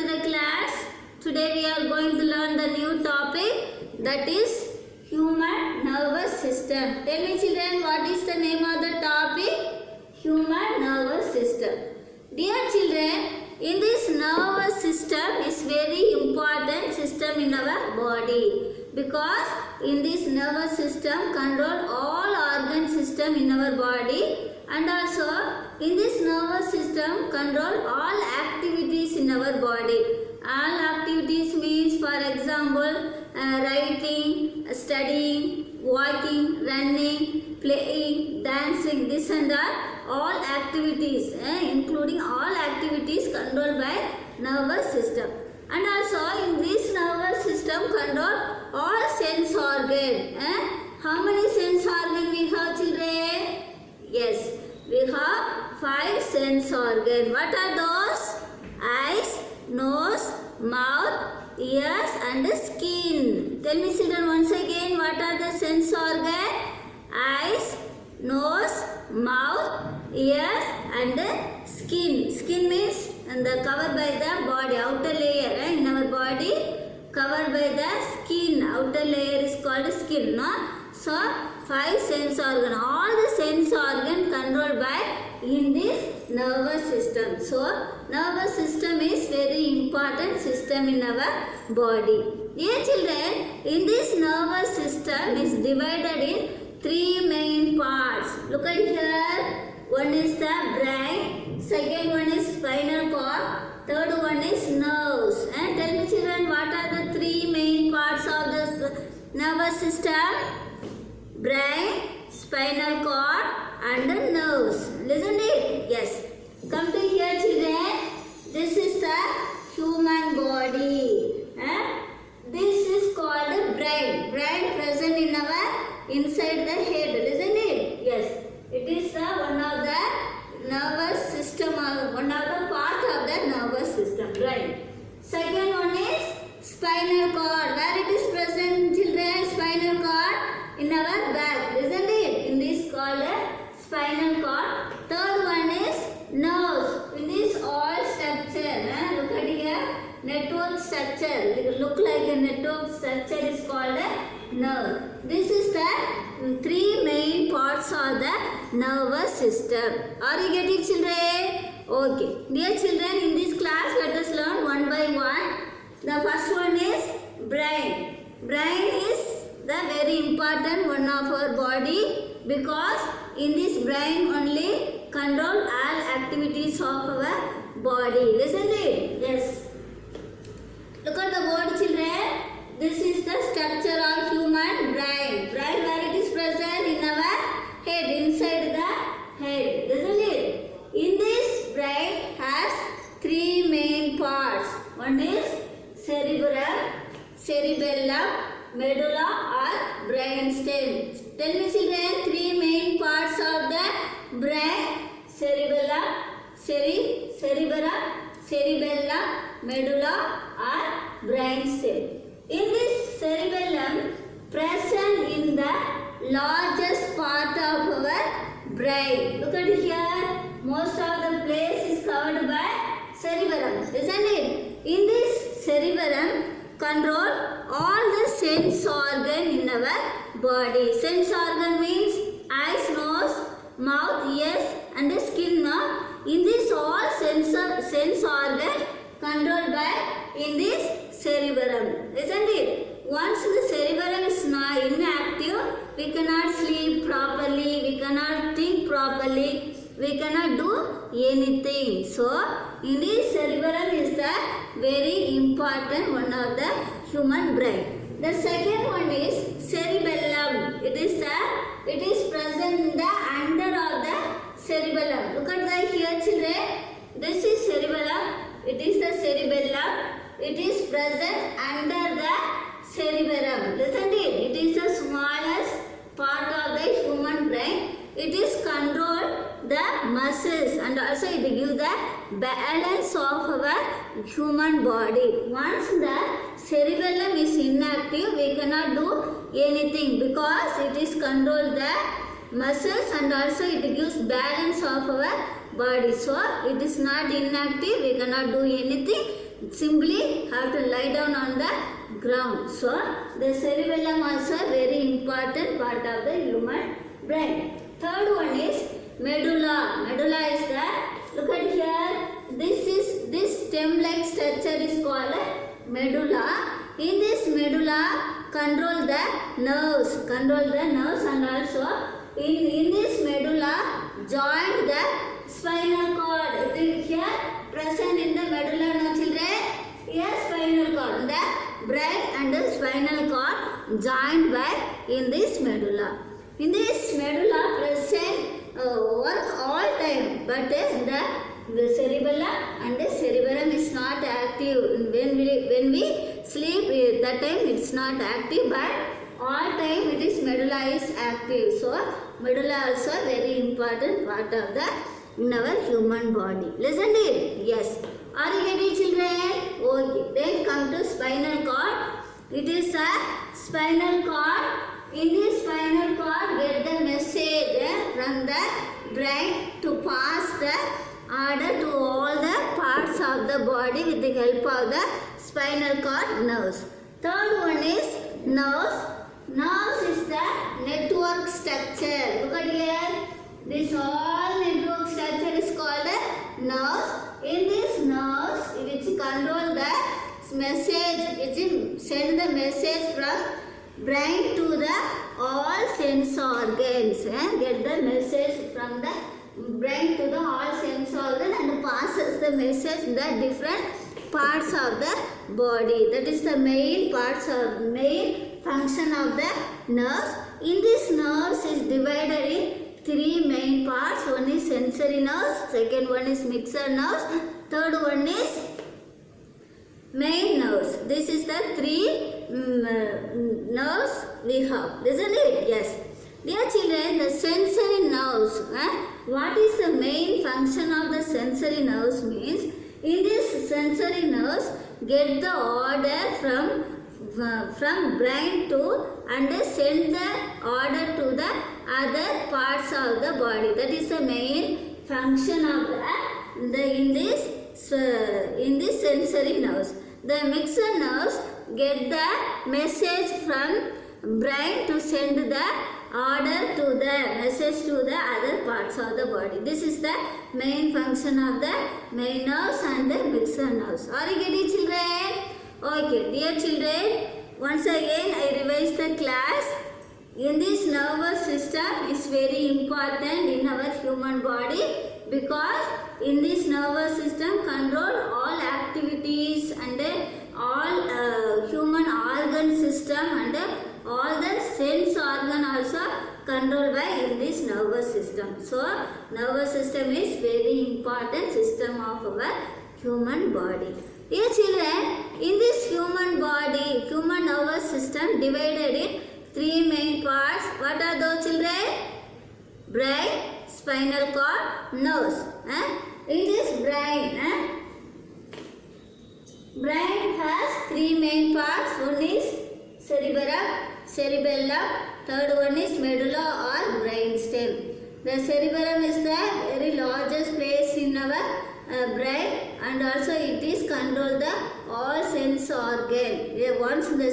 the class. Today we are going to learn the new topic, that is human nervous system. Tell me children, what is the name of the topic? Human nervous system. Dear children, in this nervous system is very important system in our body, because in this nervous system control all organ system in our body, and also in this nervous system control all activities in our body. All activities means, for example, writing, studying, walking, running, playing, dancing, this and that, all activities, including all activities controlled by nervous system. And also in this nervous system control all sense organ. How many sense organ we have, children? Yes, we have 5 sense organ. What are those? Eyes, nose, mouth, ears and skin. Tell me children once again, what are the sense organ? Eyes, nose, mouth, ears and skin. Skin means the covered by the body, outer layer in our body, covered by the skin. Outer layer is called skin. No? So 5 sense organ. All the sense organ controlled by in this nervous system. So nervous system is very important system in our body. Dear children, in this nervous system is divided in 3 main parts. Look at here. One is the brain, second one is spinal cord, third one is nerves. And tell me children, what are the 3 main parts of the nervous system? Brain, spinal cord and the nerves. Listen it? Yes. Come to here children. This is the human body. This is called the brain. Brain present in our inside the head. Listen it? Yes. It is the one of the nervous system, one of the part of the nervous system. Brain. Second one is spinal cord. Where it is present, children? Spinal cord in our back, isn't it? In this called spinal cord. Third one is nerves. In this all structure, look at here, network structure. It look like a network structure is called a nerve. This is the 3 main parts of the nervous system. Are you getting, children? Okay. Dear children, in this class let us learn one by one. The first one is brain. Brain is the very important one of our body, because in this brain only control all activities of our body. Listen to it. Yes. Look at the word, children. This is the structure of human brain. Brain where it is present in our head, inside the head. Listen it. In this brain has 3 main parts. One is cerebrum, cerebellum, medulla or brain stem. Tell me children, 3 main parts of the brain: cerebellum, cerebellum, medulla or brain stem. In this cerebellum, present in the largest part of our brain. Look at here, most of the place is covered by cerebellum, isn't it? In this cerebellum, control all the sense organ in our body. Sense organ means eyes, nose, mouth, ears and the skin. No? In this all sense organ controlled by in this cerebellum, isn't it? Once the cerebellum is not inactive, we cannot sleep properly, we cannot think properly, we cannot do anything. So in this cerebellum is the very important one of the human brain. The second one is cerebellum. It is present in the under of the cerebellum. Look at the here, children. This is cerebellum. It is the cerebellum. It is present under the cerebellum. Listen to it. It is the smallest part of the human brain. It is control the muscles and also it gives the balance of our human body. Once the cerebellum is inactive, we cannot do anything, because it is control the muscles and also it gives balance of our body. So it is not inactive, we cannot do anything. simply have to lie down on the ground. So the cerebellum also very important part of the human brain. Third one is medulla. Medulla is the, look at here, this stem-like structure is called medulla. In this medulla control the nerves and also in this medulla join the spinal cord. It is here present in the medulla, no children? Yes, spinal cord. The brain and the spinal cord joined by in this medulla. In this medulla present work all time, but the cerebellum and the cerebellum is not active. When we sleep, that time it's not active, but all time it is medulla is active. So medulla also very important part of the in our human body. Listen to it. Yes. Are you ready, children? Okay. Then come to spinal cord. It is a spinal cord. In this spinal cord, get the message from the brain to pass the order to all the parts of the body with the help of the spinal cord nerves. Third one is nerves. Nerves is the network structure. Look at here. This all network structure is called nerves. In this nerves, which control the message, which send the message from brain to the all sense organs. Get the message from the brain to the all sense organ and passes the message in the different parts of the body. That is the main function of the nerves. In this nerves is divided in three main parts. One is sensory nerves, second one is mixer nerves, third one is main nerves. This is the three nerves we have, isn't it? Yes. Dear children, the sensory nerves, what is the main function of the sensory nerves means, in this sensory nerves get the order from brain to and send the order to the other parts of the body. That is the main function of in this sensory nerves. The mixer nerves get the message from brain to send the order to the message to the other parts of the body. This is the main function of the main nerves and the mixer nerves. Are you getting, children? Okay, dear children, once again I revise the class. In this nervous system is very important in our human body because in this nervous system control all activities and all human organ system and all the sense organ also controlled by in this nervous system. So nervous system is very important system of our human body. Dear children, in this human body, human nervous system divided in three main parts. What are those, children? Brain, spinal cord, nerves. In this brain has three main parts. One is cerebellum, third one is medulla or brain stem. The cerebellum is the very largest place in our brain and also it is control the all sense organ. Once the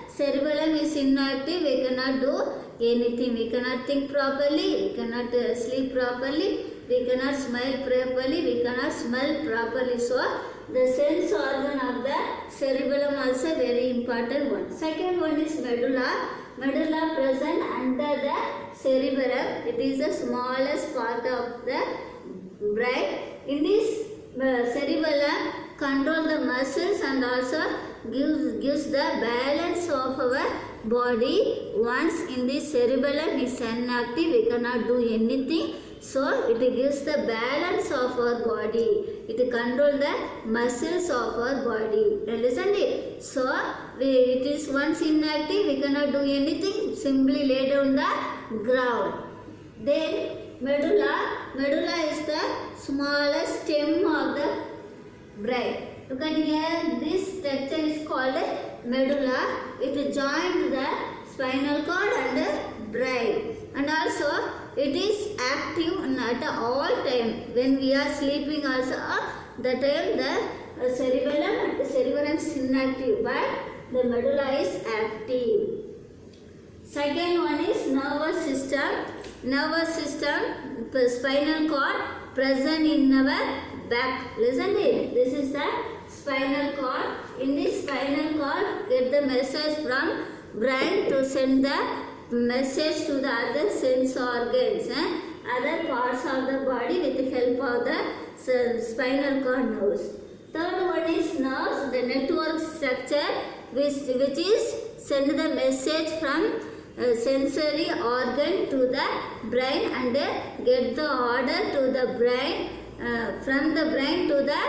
cerebellum is inactive, we cannot do anything. We cannot think properly, we cannot sleep properly, we cannot smell properly, we cannot smell properly. So the sense organ of the cerebellum also very important one. Second one is medulla. Medulla present under the cerebellum. It is the smallest part of the brain. In this cerebellum control the muscles and also gives the balance of our body. Once in this cerebellum is inactive, we cannot do anything. So it gives the balance of our body. It control the muscles of our body. Listen it. So it is once inactive, we cannot do anything. Simply lay down the ground. Then medulla is the smallest stem of the brain. Look at here, this structure is called medulla. It joined the spinal cord and the brain. And also it is active at all time. When we are sleeping also, That time the cerebellum and cerebellum is inactive, but the medulla is active. Second one is nervous system. Nervous system, the spinal cord present in our back. Listen to it. This is the spinal cord. In this spinal cord, get the message from brain to send the message to the other sense organs, other parts of the body with the help of the spinal cord nerves. Third one is nerves, the network structure which is send the message from sensory organ to the brain and get the order to the brain, from the brain to the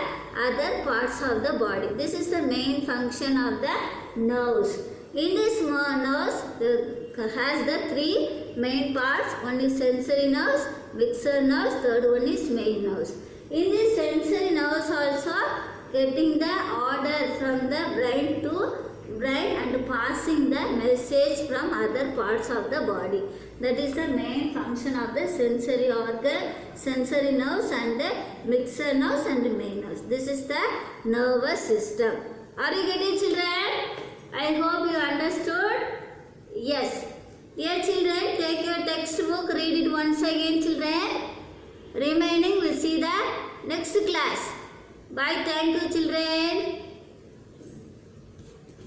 other parts of the body. This is the main function of the nerves. In this nerves has the three main parts. One is sensory nerves, mixer nerves, third one is main nerves. In this sensory nerves also getting the order from the brain to brain and passing the message from other parts of the body. That is the main function of the sensory organ, sensory nerves and the mixer nerves and main nerves. This is the nervous system. Are you getting, children? I hope you understood. Yes. Dear children, take your textbook, read it once again, children. Remaining, we'll see the next class. Bye. Thank you, children.